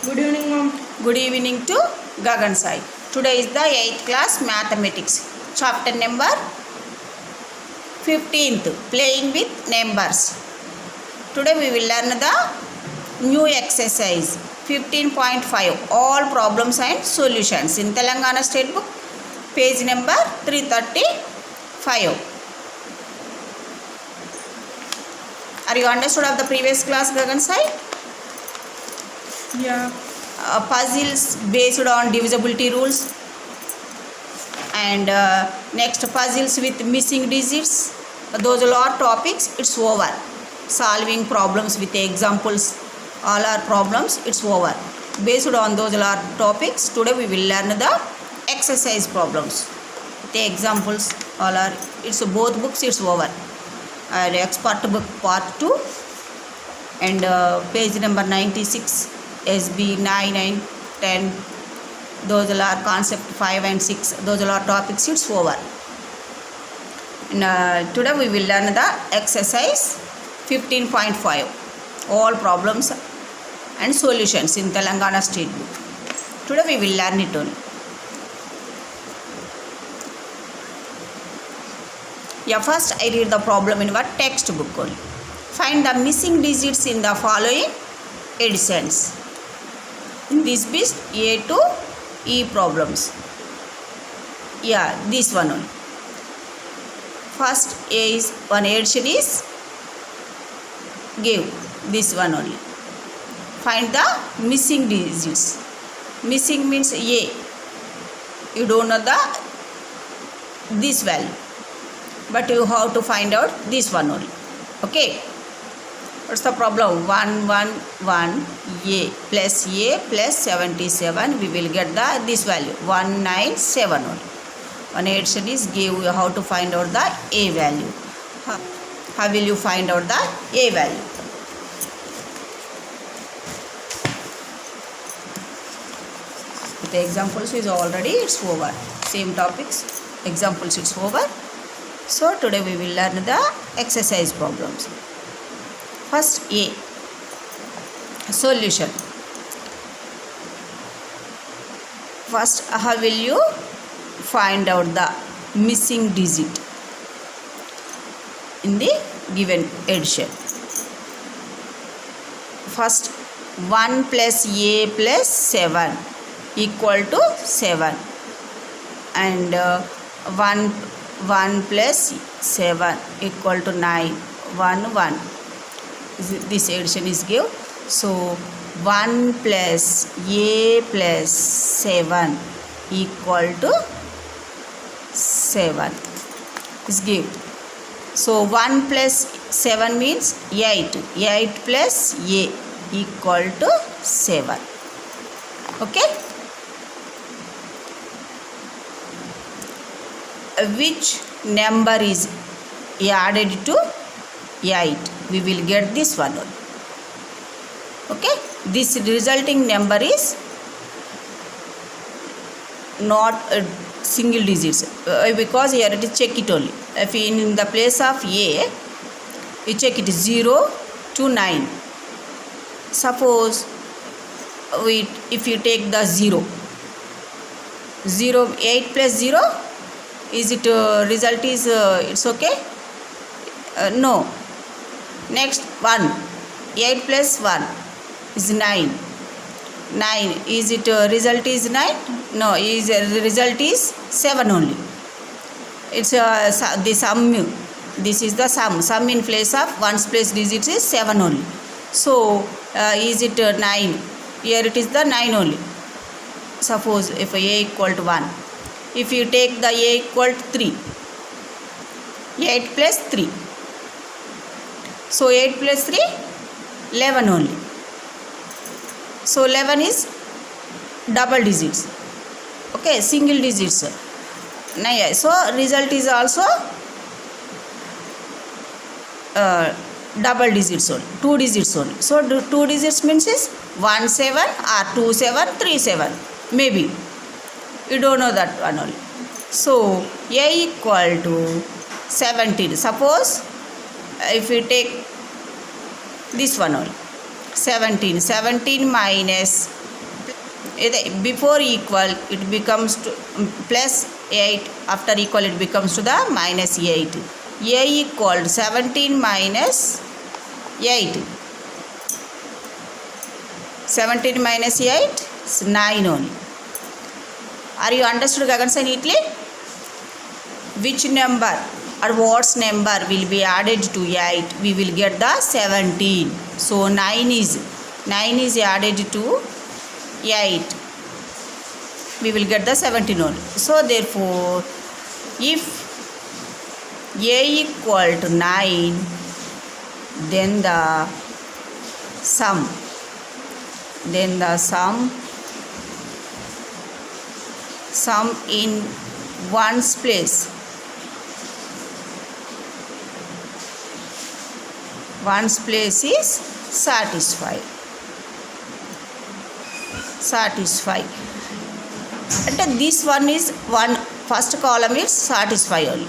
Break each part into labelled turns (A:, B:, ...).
A: Good evening, ma'am.
B: Good evening to Gagan Sai. Today is the 8th class mathematics. Chapter number 15th, playing with numbers. Today we will learn the new exercise 15.5, all problems and solutions in Telangana State Book, page number 335. Are you understood of the previous class, Gagan Sai?
A: Yeah.
B: Puzzles based on divisibility rules, and next puzzles with missing digits. Those are all topics. It's over. Solving problems with examples, all are problems. It's over. Based on those are topics, today we will learn the exercise problems. The examples all are. It's both books. It's over. And expert book part 2 and page number 96. SB 9 and 10, those are concept 5 and 6, those are topics. It's over. And today we will learn the exercise 15.5, all problems and solutions in Telangana State Book. Today we will learn it only. Yeah, first I read the problem in our textbook only. Find the missing digits in the following editions. In this bit A to E problems. Yeah, this one only. First A is one edition is give this one only. Find the missing digits. Missing means A. You don't know this value, but you have to find out this one only. Okay. What's the problem? 111 A plus 77. We will get this value 197 only. One addition is give you how to find out the A value. How will you find out the A value? The examples is already it's over. Same topics. Examples it's over. So today we will learn the exercise problems. First A, solution. First, how will you find out the missing digit in the given addition? First, 1 plus A plus 7 equal to 7, and 1 plus 7 equal to 9, 1. This addition is give. So 1 plus A plus 7 equal to 7 is give. So 1 plus 7 means 8. 8 plus A equal to 7. Okay. Which number is added to 8? We will get this one only. Okay, this resulting number is not single digits because here it is check it only. If in the place of A you check it 0 to 9. Suppose if you take the 0, 8 plus 0, is it result is it's okay? No. Next 1, 8 plus 1 is 9. 9, is it result is 9? No, is result is 7 only. It's the sum. This is the sum. Sum in place of 1's place digits is 7 only. So is it 9? Here it is the 9 only. Suppose if A equal to 1, if you take the A equal to 3, 8 plus 3. So 8 plus 3, 11 only. So 11 is double digits. Okay, single digits. So result is also double digits only, 2 digits only. So 2 digits means is 1 7 or 2 7, 3 7. Maybe. You don't know that one only. So A equal to 17. Suppose if we take this one only, 17 minus before equal it becomes to plus 8, after equal it becomes to the minus 8. A equal 17 minus 8. 17 minus 8 is 9 only. Are you understood Gagan sir neatly? Which number or what's number will be added to 8? We will get the 17. So 9 is added to 8. We will get the 17 only. So therefore, if A equal to 9, then the sum in ones place is satisfied. And this one is one first column is satisfy only.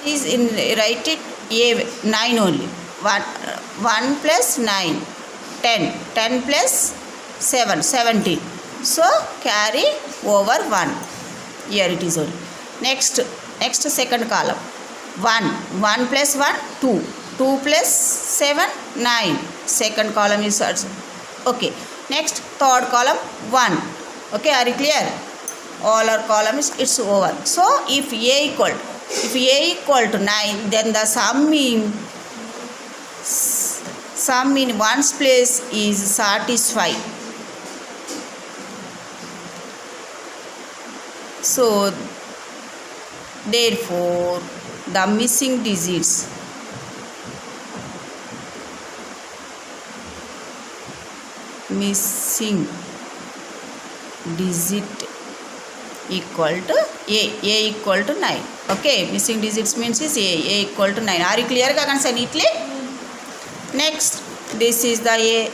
B: Is in write it A 9 only. 1 plus 9 10. 10 plus 7 17. So carry over 1. Here it is only. Next second column 1 plus 1 2. 2 plus 7 9. Second column is also okay. Next third column 1. Okay, are you clear? All our columns it's over. So if A equal to 9, then the sum in ones place is satisfied. So therefore the missing digit equal to A equal to 9. Okay, missing digits means is A equal to 9. Are you clear Gagan sir neatly? Next, this is the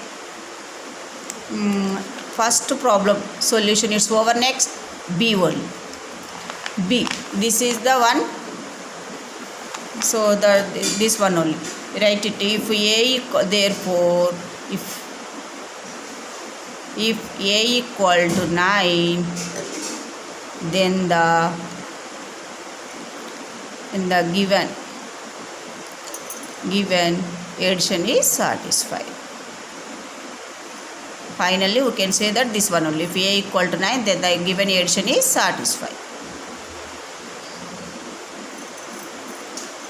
B: first problem solution is over. Next B only. B, this is the one. So this one only write it. If A therefore if A equal to 9, then the given addition is satisfied. Finally we can say that this one only. If A equal to 9, then the given addition is satisfied.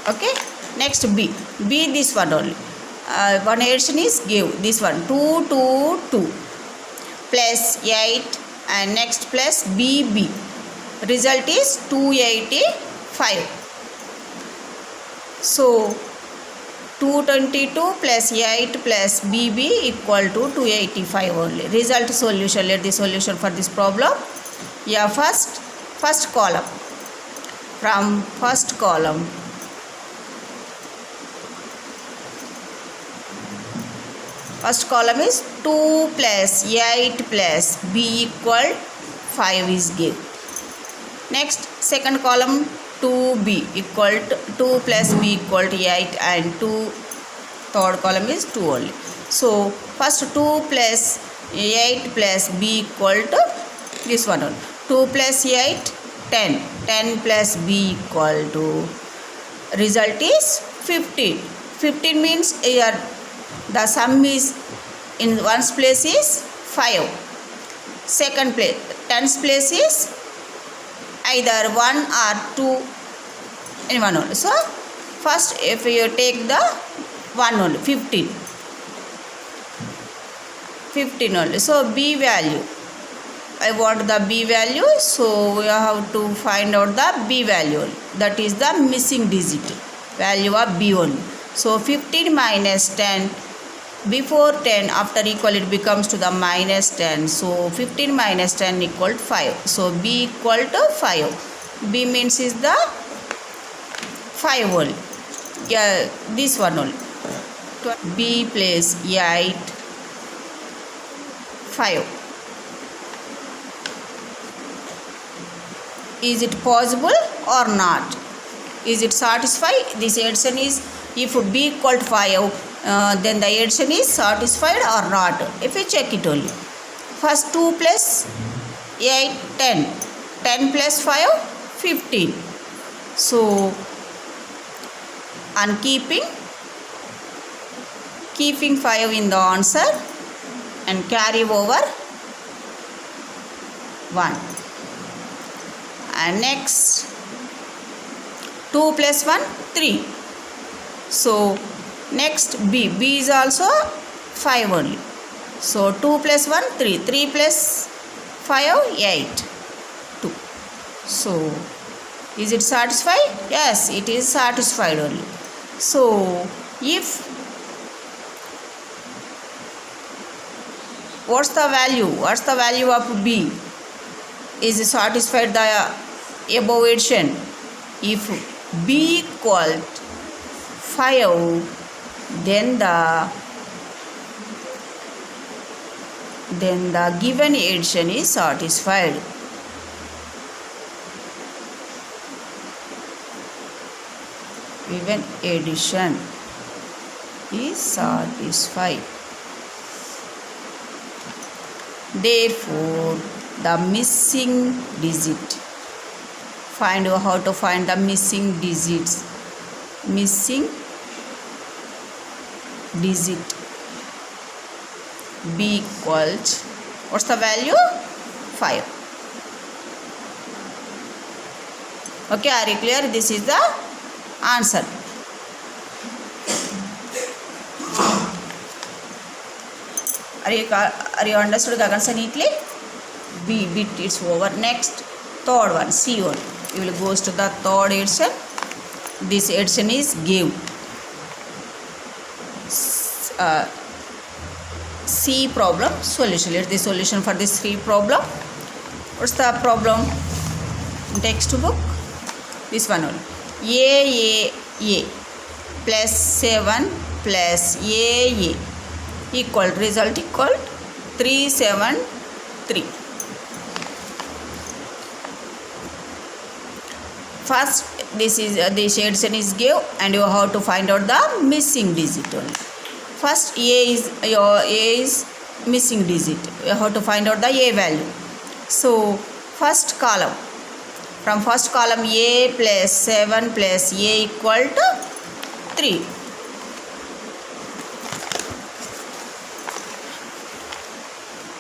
B: Okay, next B this one only. One addition is give this one 2 2 2 plus 8 and next plus BB. Result is 285. So 222 plus 8 plus BB equal to 285 only. Result solution. Let the solution for this problem. Yeah, first column. From first column, first column is 2 plus 8 plus B equal 5 is given. Next second column 2B equal to 2 plus B equal to 8 and 2. Third column is 2 only. So first 2 plus 8 plus B equal to this one only. 2 plus 8 10. 10 plus B equal to result is 15. 15 means here the sum is in ones place is 5. Second place, tens place is either 1 or 2 in one only. So first if you take the one only 15 only. So B value, I want the B value, so we have to find out the B value, that is the missing digit value of B only. So 15 minus 10, before 10 after equal it becomes to the minus 10. So 15 minus 10 equal to 5. So B equal to 5. B means is the 5 only. Yeah, this one only. B place 8 5. Is it possible or not? Is it satisfied? This addition is, if B equal to 5, then the addition is satisfied or not. If we check it only. first 2 plus 8 10, 10 plus 5 15. So on keeping 5 in the answer and carry over 1. And next 2 plus 1 3. So next b is also 5 only. So 2 plus 1 3, 3 plus 5 8 2. So is it satisfied? Yes, it is satisfied only. So if what's the value of b is satisfied the above addition? If b equal 5, then the given addition is satisfied. Given addition is satisfied. Therefore, the missing digit. Find how to find the missing digits. Missing digit. B equals, what's the value? 5. Okay, are you clear? This is the answer. Are you understood the answer neatly? B bit it's over. Next, third one, C one. We will go to the third addition. This addition is give. C problem solution. Let the solution for this C problem. What's the problem? Textbook. This one only. A plus 7 plus A equal, result equal 373. First, this addition is give, and you have to find out the missing digit only. First, A is missing digit. You have to find out the A value. So first column, from first column A plus 7 plus A equal to 3.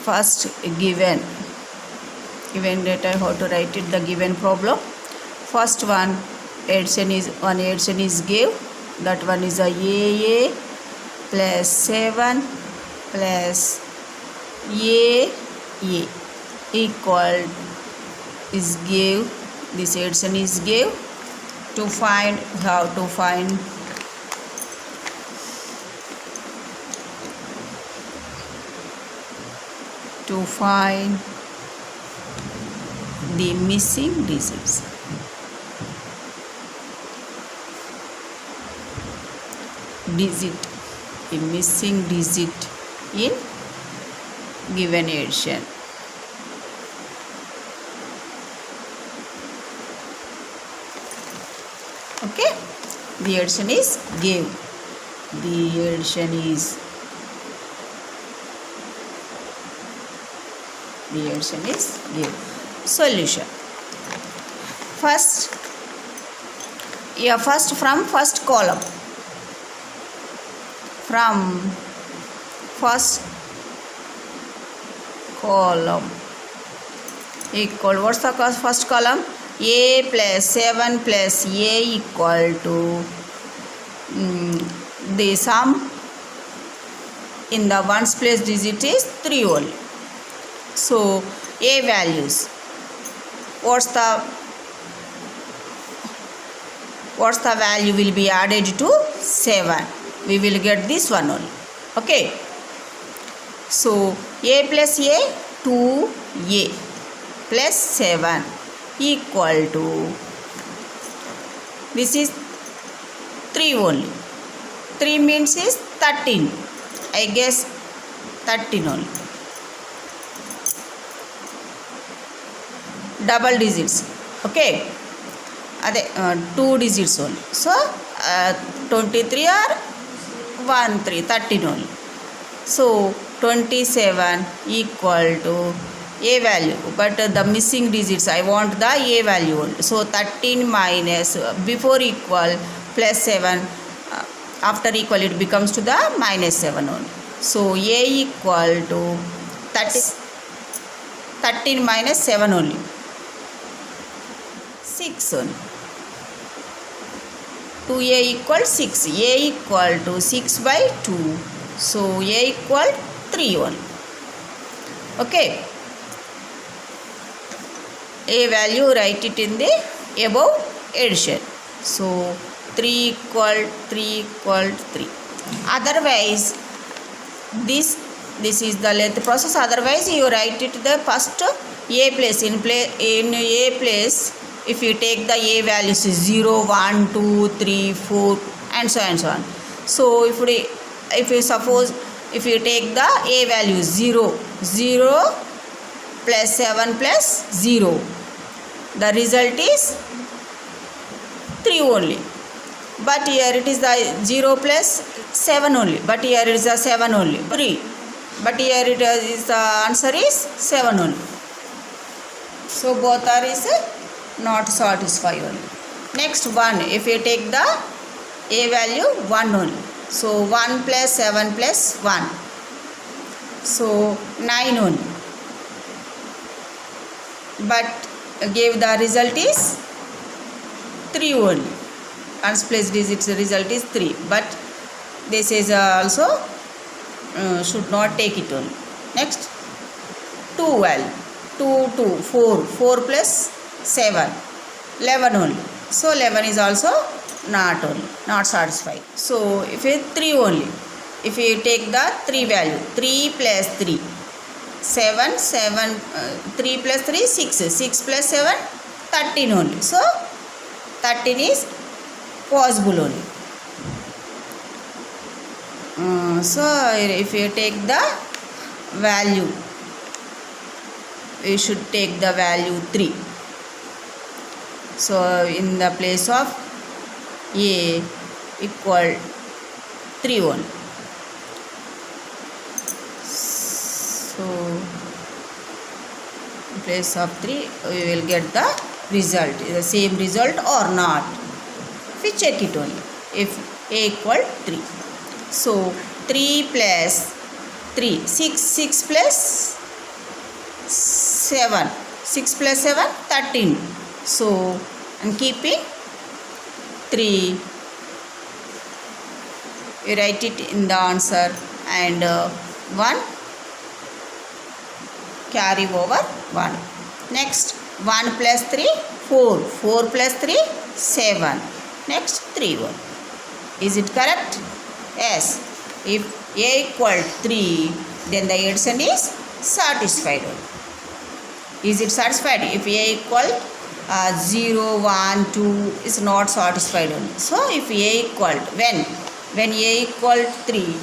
B: First given data, how to write it, the given problem. First one addition is give. That one is a AA plus 7 plus A equal is give. This addition is give. To find, how to find the missing digits. A missing digit in given addition. Okay, the addition is give. The addition is give. Solution. First from first column. From first column equal, what's the first column? A plus 7 plus A equal to the sum in the ones place digit is 3 only. So A values, what's the value will be added to 7? We will get this one only. Okay, so A plus A 2A plus 7 equal to, this is 3 only. 3 means is 13. I guess 13 only. Double digits. Okay, 2 digits only. So 23 or 13 only. So 27 equal to a value, but the missing digits I want the a value only. So 13 minus before equal plus 7, after equal it becomes to the minus 7 only. So a equal to 13 minus 7 only, 6 only. 2a equal 6, a equal to 6 by 2, so a equal 3 only. Okay, a value write it in the above addition. So 3 equal 3. Otherwise this is the length process. Otherwise you write it the first a place. In a place, if you take the a values 0, 1, 2, 3, 4 and so on. So if you suppose if you take the a value 0 plus 7 plus 0, the result is 3 only. But here it is the 0 plus 7 only. But here it is the 7 only. 3. But here it is the answer is 7 only. So both are is not satisfied only. Next 1. If you take the a value 1 only. So 1 plus 7 plus 1. So 9 only. But gave the result is 3 only. Ones place digits result is 3. But this is also should not take it only. Next 12. 2, 4 plus 7, 11 only. So 11 is also not satisfied. So if it 3 only, if you take the 3 value, 3 plus 3, 7, 3 plus 3, 6 plus 7, 13 only. So 13 is possible only. So if you take the value, we should take the value 3. So in the place of a equal 3 only. So in place of 3 we will get the result, the same result or not. We check it only if a equal 3. So 3 plus 3, 6 plus 7, 6 plus 7, 13. So I'm keeping 3. You write it in the answer and 1 carry over 1. Next 1 plus 3, 4. 4 plus 3, 7. Next 3 1. Is it correct? Yes. If a equal 3, then the addition is satisfied. Is it satisfied? If a equal 0, 1, 2 is not satisfied only. So if a equal when a equal 3,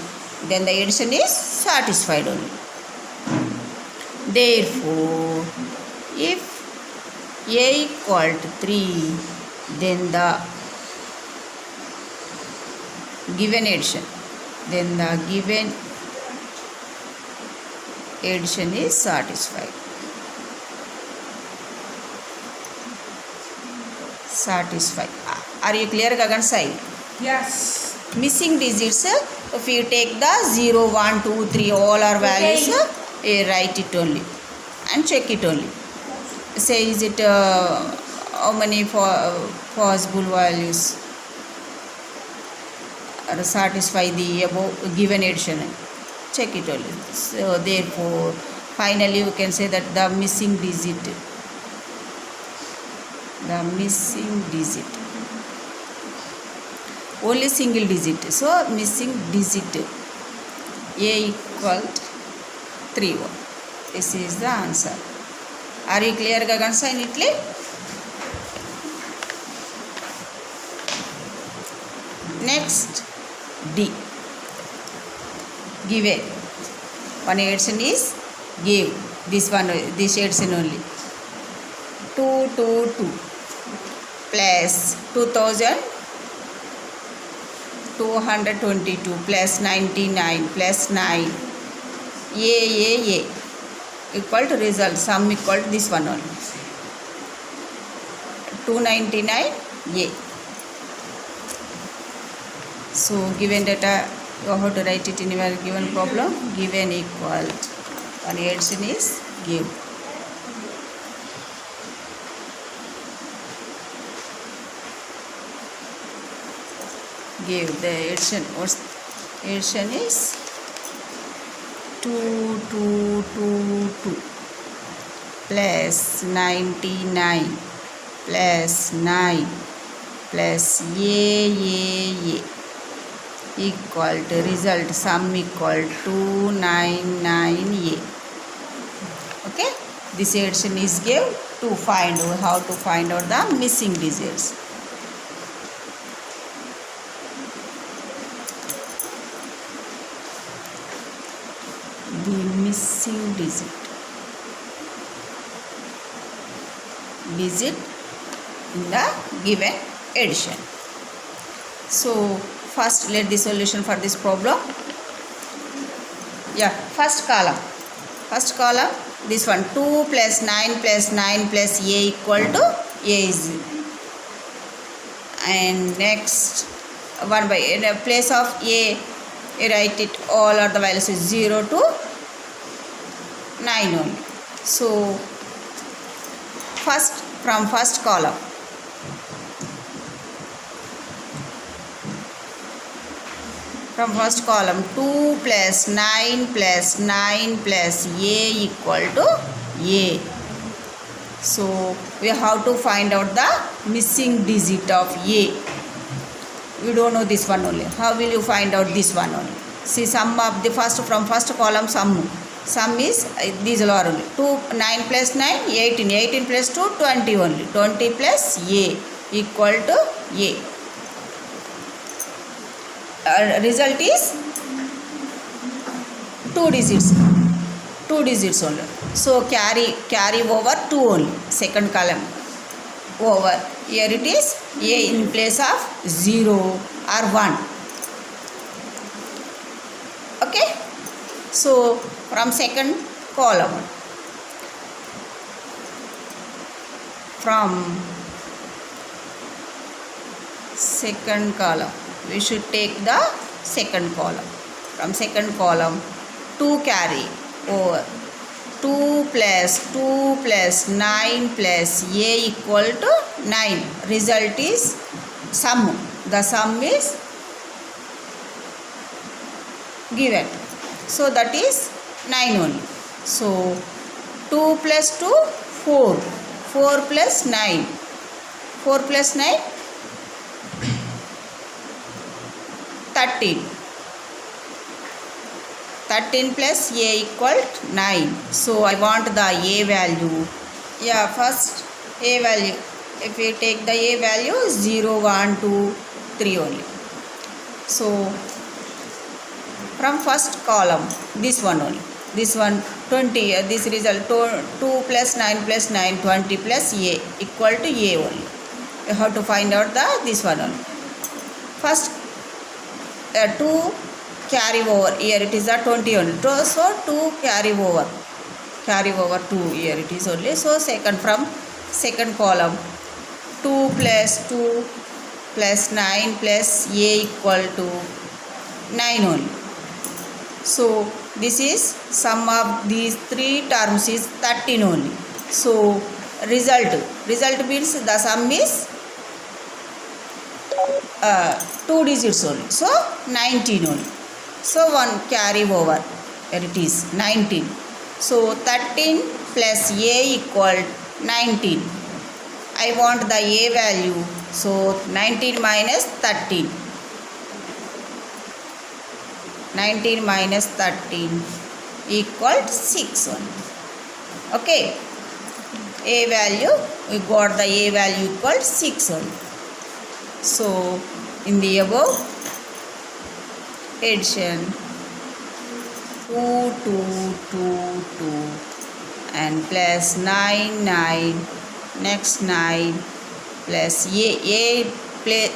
B: then the addition is satisfied only. Therefore, if a equal to 3, then the given addition, is satisfied. Are you clear, Gagan Sai?
A: Yes.
B: Missing digits, if you take the 0, 1, 2, 3 all are values, write it only and check it only. Say is it how many possible values satisfy the above given addition. Check it only. So therefore finally you can say that the missing digit, only single digit. So missing digit a equal 3 1. This is the answer. Are you clear, Gagan Sai, neatly? Next D. Given. One addition is give. This addition only. 2 plus 2222 plus 99 plus 9 A equal to result sum equal to this one only 299A. So given data you have to write it in your given problem. Given equal and addition is give. Give the addition. What's addition is 2222 plus 99 plus 9 plus A equal to result sum equal to 299A. Okay, this addition is given to find how to find out the missing digits. The missing digit in the given addition. So first let the solution for this problem. Yeah, first column this one 2 plus 9 plus 9 plus A equal to A is, and next 1 by in a place of A you write it all are the values is 0 to 9 only. So from first column from first column 2 plus 9 plus 9 plus A equal to A. So we have to find out the missing digit of A. We don't know this one only. How will you find out this one only? See, sum of the first from first column sum is these are only 2 9 plus 9 18 18 plus 2 20 only 20 plus A equal to A. Result is 2 digits only. So carry over 2 only, second column over. Here it is A in place of 0 or 1. Okay, so from second column we should take the second column. From second column 2 carry over 2 plus 9 plus A equal to 9. Result is sum. The sum is given. So that is 9 only. So 2 plus 2 4. 4 plus 9. 4 plus 9 13. 13 plus A equal 9. So I want the A value. Yeah, first A value. If we take the A value 0, 1, 2, 3 only. So from first column this one only. This one 20. This result 2 plus 9 plus 9 20 plus A equal to A only. You have to find out this one only. First 2 carry over, here it is a 20 only. So 2 carry over 2 here it is only. So from second column 2 plus 2 plus 9 plus A equal to 9 only. So this is sum of these three terms is 13 only. So result means the sum is 2 digits only. So 19 only. So 1 carry over, here it is 19. So 13 plus A equal 19. I want the A value. So 19 minus 13. 19 minus 13 equal 6 only. Okay. A value, we got the A value equal 6 only. So in the above addition 2 2 2 2 and plus 9 9, next 9 plus A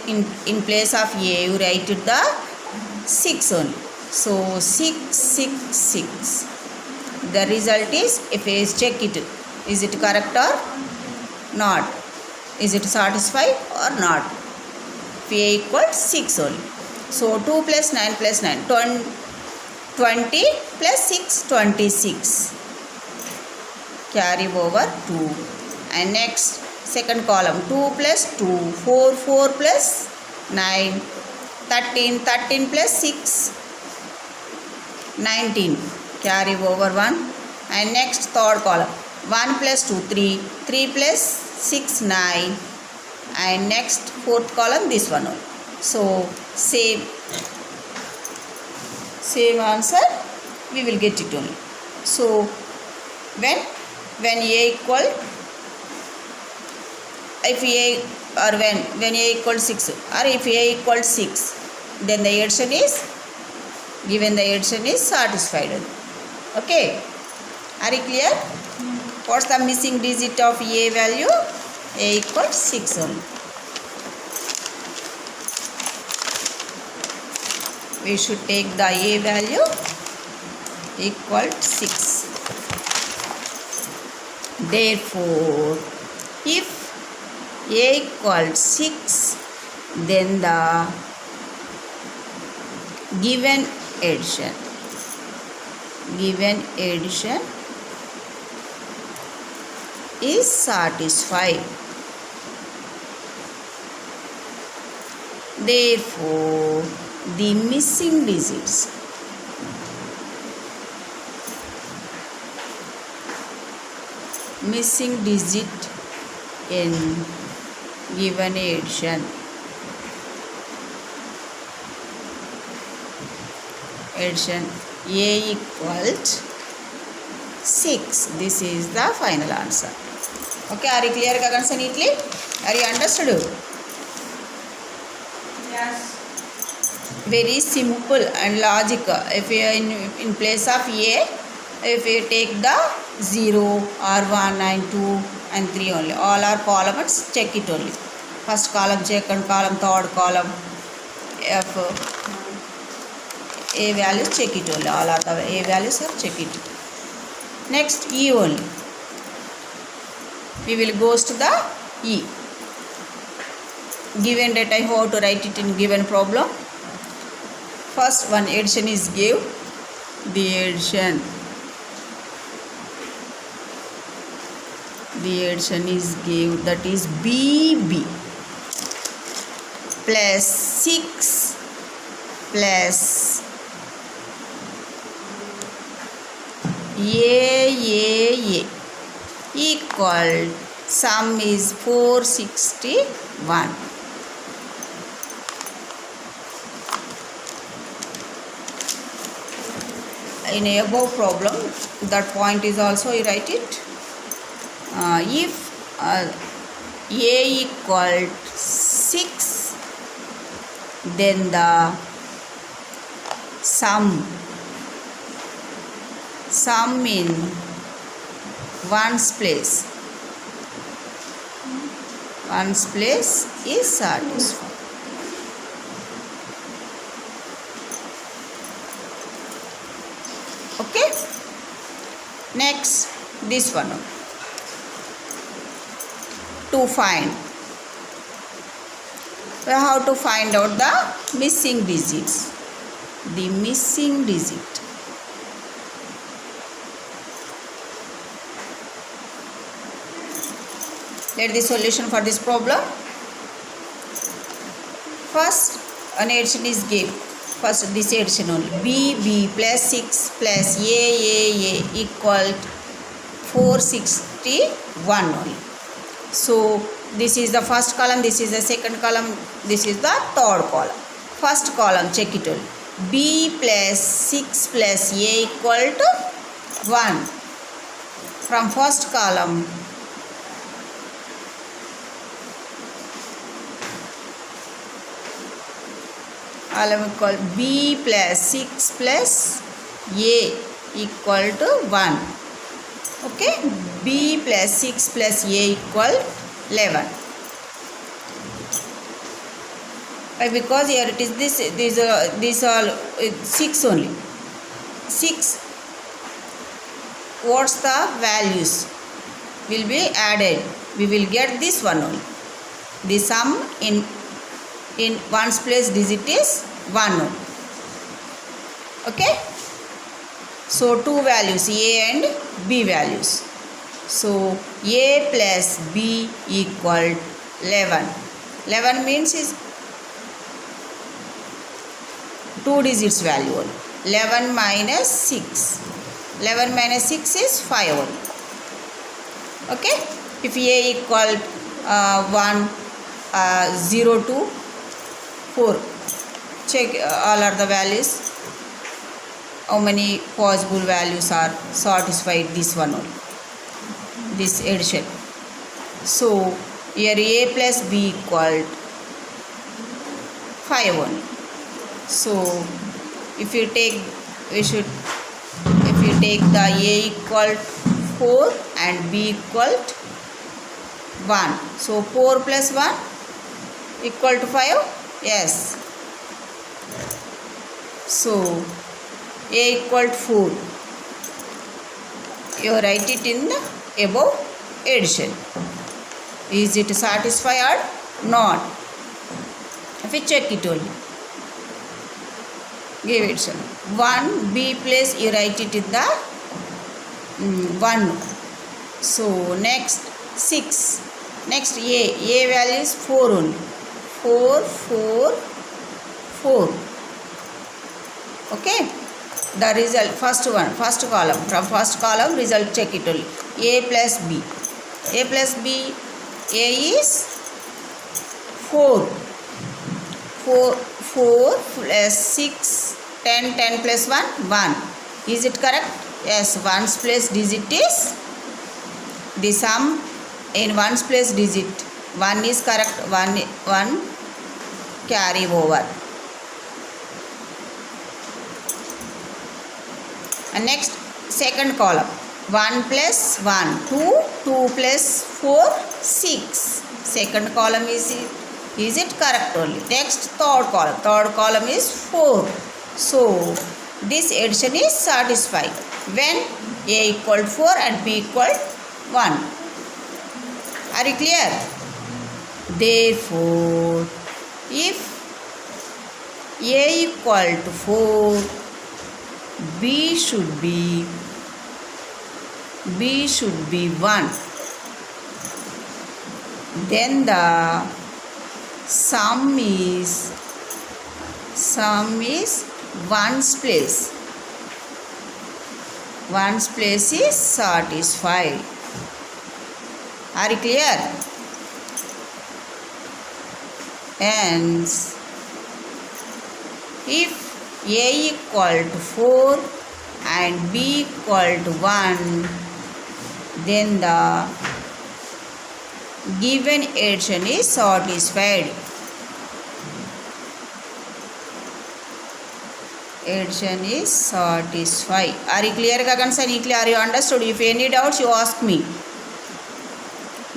B: in place of A you write it the 6 only. So 6 6 6 The result is if A is check it. Is it correct or not? Is it satisfied or not? If A equals 6 only. So 2 plus 9 plus 9. 20 plus 6, 26. Carry over 2. And next second column 2 plus 2. 4 plus 9. 13 plus 6. 19. Carry over 1. And next third column 1 plus 2 3. 3 plus 6 9. And next fourth column this one only. So same answer we will get it only. So when A equal, if A or when A equals 6 or if A equals 6, then the addition is given, the addition is satisfied. Okay, are you clear? What's the missing digit of A value? A equals 6 only. We should take the A value equal 6. Therefore, if A equals 6, then the given addition is satisfied. Therefore, the missing digits in given addition A equals 6. This is the final answer. Okay, are you clear Gagansa neatly? Are you understood?
A: Yes.
B: Very simple and logic. If you are in place of A, if you take the 0 or 1 and 2 and 3 only, all are columns, check it only. First column, second column, third column, F A values, check it only. All are the A values are check it. Next E only. We will goes to the E. Given data, how to write it in given problem. First one addition is give. The addition is give, that is BB plus 6 plus A equal sum is 461. In a above problem, that point is also you write it. If A equal 6, then the sum in ones place is satisfied. Okay, next this one. To find, we have to find out the missing digits. The missing digit. Let the solution for this problem. First, an addition is given. First, this addition only. B plus 6 plus A equal 461 only. So, this is the first column, this is the second column, this is the third column. First column, check it only. B plus 6 plus A equal to 1. From first column, equal B plus 6 plus A equal to 1. Okay, B plus 6 plus A equal 11. Because here it is these all 6 only. 6 what's the values will be added, we will get this one only. The sum in ones place digit is 1 only. Okay, so two values A and B values. So A plus B equal 11. 11 means is 2 digits value only. 11 minus 6. 11 minus 6 is 5 only. Okay, if A equal 1, 0 to 4, check all are the values, how many possible values are satisfied, this one only, this addition. So here A plus B equal 5 only. So if you take the A equal 4 and B equal 1, so 4 plus 1 equal to 5. Yes, so A equal to 4, you write it in the above addition. Is it satisfied or not? If you check it only, give it some 1 B place, you write it in the 1. So next 6, next A value is 4 only. 4 4 4. Okay, the result, first column, from first column result check it only. A plus B, A plus B, A is 4 plus 6, 10 plus 1, 1. Is it correct? Yes, ones place digit is the sum in ones place digit 1 is correct. 1 carry over. And next second column, 1 plus 1 2, 2 plus 4 6. Second column is it correct only. Next third column is 4. So this addition is satisfied when A equal 4 and B equal 1. Are you clear? Therefore if A equal to 4, B should be 1, then the sum is ones place. Ones place is satisfied. Are you clear? And if A equal to 4 and B equal to 1, then the given addition is satisfied. Addition is satisfied. Are you clear, Gagan sir? Are you understood? If any doubts, you ask me.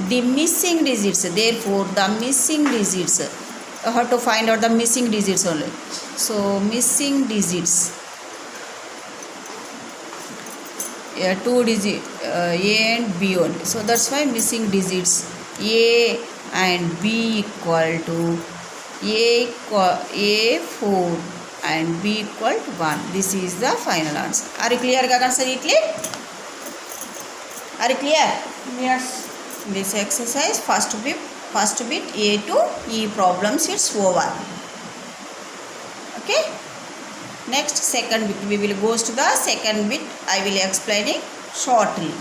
B: The missing digits, therefore the missing digits, you have to find out the missing digits only. So missing digits, 2 digits, A and B only. So that's why missing digits A and B equal to A4 and B equal to 1. This is the final answer. Are you clear, Gagan sir? Are you clear? Yes. This exercise first bit A to E problems it's over. Okay. Next second bit, we will go to the second bit. I will explain it shortly.